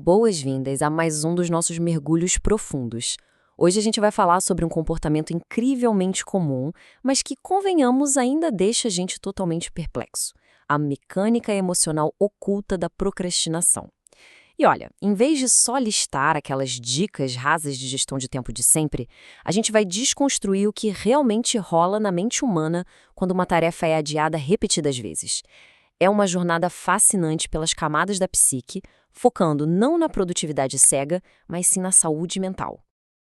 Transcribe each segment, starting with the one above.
boas-vindas a mais um dos nossos mergulhos profundos. Hoje a gente vai falar sobre um comportamento incrivelmente comum, mas que, convenhamos, ainda deixa a gente totalmente perplexo: a mecânica emocional oculta da procrastinação. E olha, em vez de só listar aquelas dicas rasas de gestão de tempo de sempre, a gente vai desconstruir o que realmente rola na mente humana quando uma tarefa é adiada repetidas vezes. É uma jornada fascinante pelas camadas da psique, focando não na produtividade cega, mas sim na saúde mental.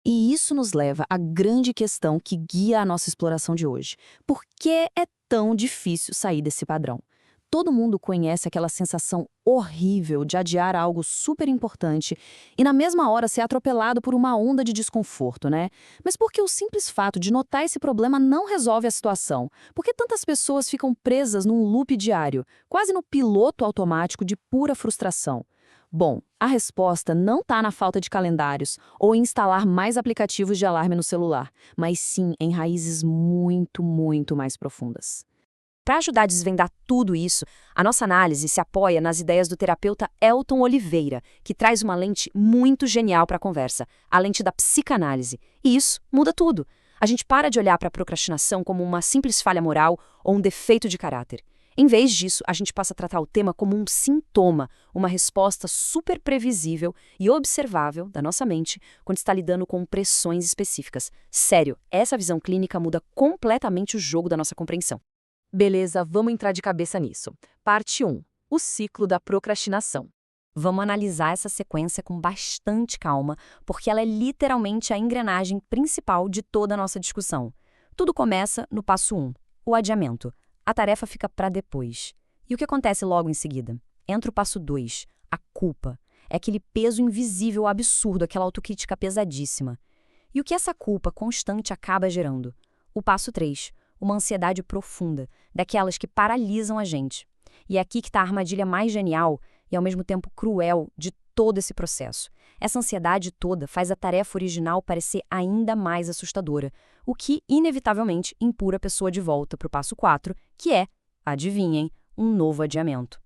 E isso nos leva à grande questão que guia a nossa exploração de hoje. Por que é tão difícil sair desse padrão? Todo mundo conhece aquela sensação horrível de adiar algo super importante e na mesma hora ser atropelado por uma onda de desconforto, né? Mas por que o simples fato de notar esse problema não resolve a situação? Por que tantas pessoas ficam presas num loop diário, quase no piloto automático de pura frustração? Bom, a resposta não está na falta de calendários ou em instalar mais aplicativos de alarme no celular, mas sim em raízes muito mais profundas. Para ajudar a desvendar tudo isso, a nossa análise se apoia nas ideias do terapeuta Elton Oliveira, que traz uma lente muito genial para a conversa, a lente da psicanálise. E isso muda tudo. A gente para de olhar para a procrastinação como uma simples falha moral ou um defeito de caráter. Em vez disso, a gente passa a tratar o tema como um sintoma, uma resposta super previsível e observável da nossa mente quando está lidando com pressões específicas. Sério, essa visão clínica muda completamente o jogo da nossa compreensão. Beleza, vamos entrar de cabeça nisso. Parte 1. O ciclo da procrastinação. Vamos analisar essa sequência com bastante calma, porque ela é literalmente a engrenagem principal de toda a nossa discussão. Tudo começa no passo 1, o adiamento. A tarefa fica para depois. E o que acontece logo em seguida? Entra o passo 2, a culpa. É aquele peso invisível absurdo, aquela autocrítica pesadíssima. E o que essa culpa constante acaba gerando? O passo 3, uma ansiedade profunda, daquelas que paralisam a gente. E é aqui que está a armadilha mais genial e ao mesmo tempo cruel de todo esse processo. Essa ansiedade toda faz a tarefa original parecer ainda mais assustadora, o que, inevitavelmente, empurra a pessoa de volta para o passo 4, que é, adivinhem, um novo adiamento.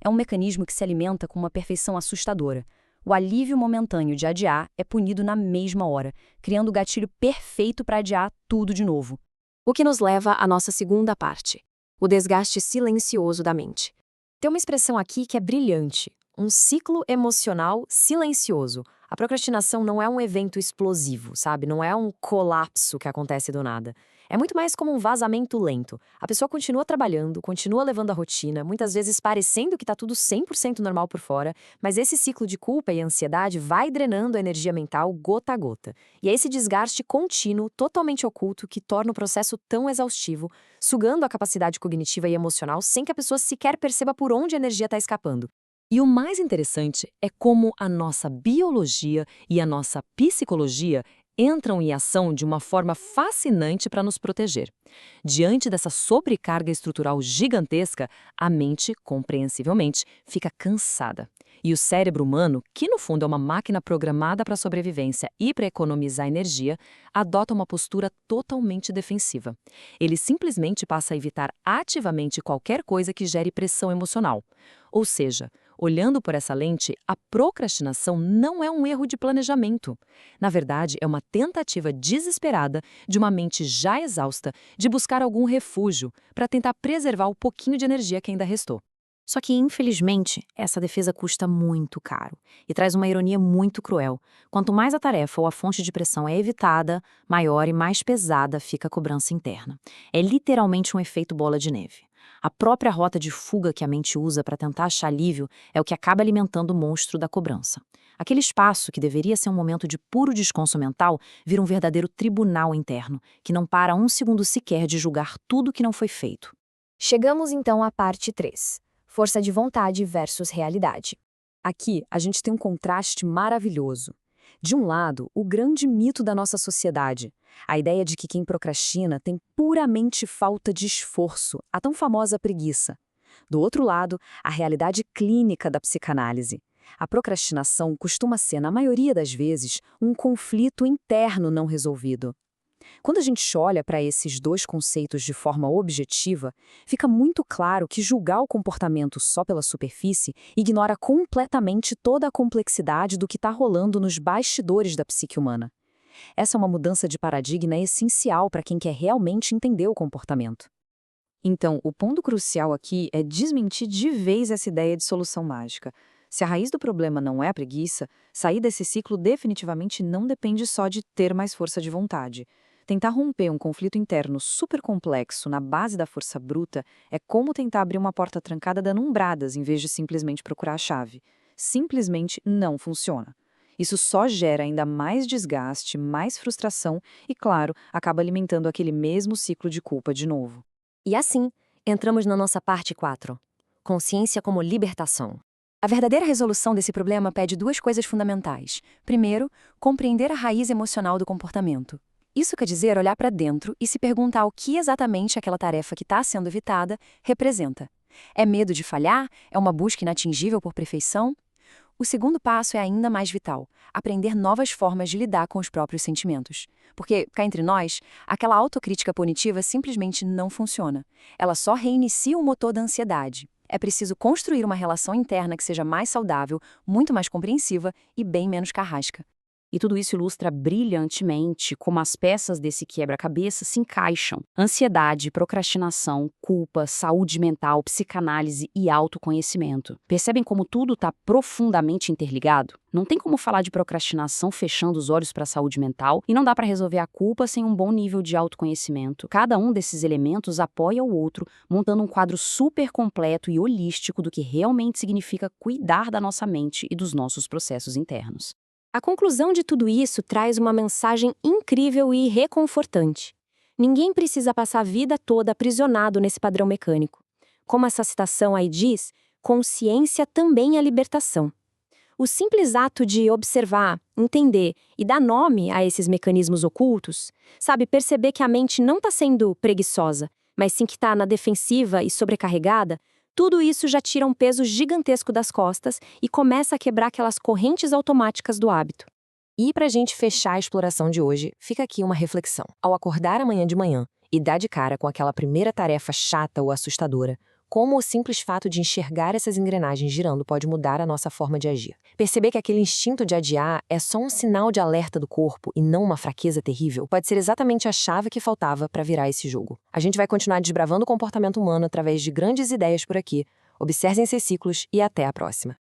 É um mecanismo que se alimenta com uma perfeição assustadora. O alívio momentâneo de adiar é punido na mesma hora, criando o gatilho perfeito para adiar tudo de novo. O que nos leva à nossa segunda parte, o desgaste silencioso da mente. Tem uma expressão aqui que é brilhante, um ciclo emocional silencioso. A procrastinação não é um evento explosivo, sabe? Não é um colapso que acontece do nada. É muito mais como um vazamento lento. A pessoa continua trabalhando, continua levando a rotina, muitas vezes parecendo que está tudo 100% normal por fora, mas esse ciclo de culpa e ansiedade vai drenando a energia mental gota a gota. E é esse desgaste contínuo, totalmente oculto, que torna o processo tão exaustivo, sugando a capacidade cognitiva e emocional sem que a pessoa sequer perceba por onde a energia está escapando. E o mais interessante é como a nossa biologia e a nossa psicologia entram em ação de uma forma fascinante para nos proteger. Diante dessa sobrecarga estrutural gigantesca, a mente, compreensivelmente, fica cansada. E o cérebro humano, que no fundo é uma máquina programada para a sobrevivência e para economizar energia, adota uma postura totalmente defensiva. Ele simplesmente passa a evitar ativamente qualquer coisa que gere pressão emocional. Ou seja, olhando por essa lente, a procrastinação não é um erro de planejamento. Na verdade, é uma tentativa desesperada de uma mente já exausta de buscar algum refúgio para tentar preservar o pouquinho de energia que ainda restou. Só que, infelizmente, essa defesa custa muito caro e traz uma ironia muito cruel. Quanto mais a tarefa ou a fonte de pressão é evitada, maior e mais pesada fica a cobrança interna. É literalmente um efeito bola de neve. A própria rota de fuga que a mente usa para tentar achar alívio é o que acaba alimentando o monstro da cobrança. Aquele espaço que deveria ser um momento de puro descanso mental vira um verdadeiro tribunal interno, que não para um segundo sequer de julgar tudo que não foi feito. Chegamos então à parte 3. Força de vontade versus realidade. Aqui, a gente tem um contraste maravilhoso. De um lado, o grande mito da nossa sociedade, a ideia de que quem procrastina tem puramente falta de esforço, a tão famosa preguiça. Do outro lado, a realidade clínica da psicanálise. A procrastinação costuma ser, na maioria das vezes, um conflito interno não resolvido. Quando a gente olha para esses dois conceitos de forma objetiva, fica muito claro que julgar o comportamento só pela superfície ignora completamente toda a complexidade do que está rolando nos bastidores da psique humana. Essa é uma mudança de paradigma essencial para quem quer realmente entender o comportamento. Então, o ponto crucial aqui é desmentir de vez essa ideia de solução mágica. Se a raiz do problema não é a preguiça, sair desse ciclo definitivamente não depende só de ter mais força de vontade. Tentar romper um conflito interno super complexo na base da força bruta é como tentar abrir uma porta trancada dando umbradas em vez de simplesmente procurar a chave. Simplesmente não funciona. Isso só gera ainda mais desgaste, mais frustração e, claro, acaba alimentando aquele mesmo ciclo de culpa de novo. E assim, entramos na nossa parte 4. Consciência como libertação. A verdadeira resolução desse problema pede duas coisas fundamentais. Primeiro, compreender a raiz emocional do comportamento. Isso quer dizer olhar para dentro e se perguntar o que exatamente aquela tarefa que está sendo evitada representa. É medo de falhar? É uma busca inatingível por perfeição? O segundo passo é ainda mais vital: aprender novas formas de lidar com os próprios sentimentos. Porque, cá entre nós, aquela autocrítica punitiva simplesmente não funciona. Ela só reinicia o motor da ansiedade. É preciso construir uma relação interna que seja mais saudável, muito mais compreensiva e bem menos carrasca. E tudo isso ilustra brilhantemente como as peças desse quebra-cabeça se encaixam. Ansiedade, procrastinação, culpa, saúde mental, psicanálise e autoconhecimento. Percebem como tudo está profundamente interligado? Não tem como falar de procrastinação fechando os olhos para a saúde mental e não dá para resolver a culpa sem um bom nível de autoconhecimento. Cada um desses elementos apoia o outro, montando um quadro super completo e holístico do que realmente significa cuidar da nossa mente e dos nossos processos internos. A conclusão de tudo isso traz uma mensagem incrível e reconfortante. Ninguém precisa passar a vida toda aprisionado nesse padrão mecânico. Como essa citação aí diz, consciência também é libertação. O simples ato de observar, entender e dar nome a esses mecanismos ocultos, sabe, perceber que a mente não está sendo preguiçosa, mas sim que está na defensiva e sobrecarregada, tudo isso já tira um peso gigantesco das costas e começa a quebrar aquelas correntes automáticas do hábito. E para a gente fechar a exploração de hoje, fica aqui uma reflexão. Ao acordar amanhã de manhã e dar de cara com aquela primeira tarefa chata ou assustadora, como o simples fato de enxergar essas engrenagens girando pode mudar a nossa forma de agir. Perceber que aquele instinto de adiar é só um sinal de alerta do corpo e não uma fraqueza terrível pode ser exatamente a chave que faltava para virar esse jogo. A gente vai continuar desbravando o comportamento humano através de grandes ideias por aqui. Observem esses ciclos e até a próxima.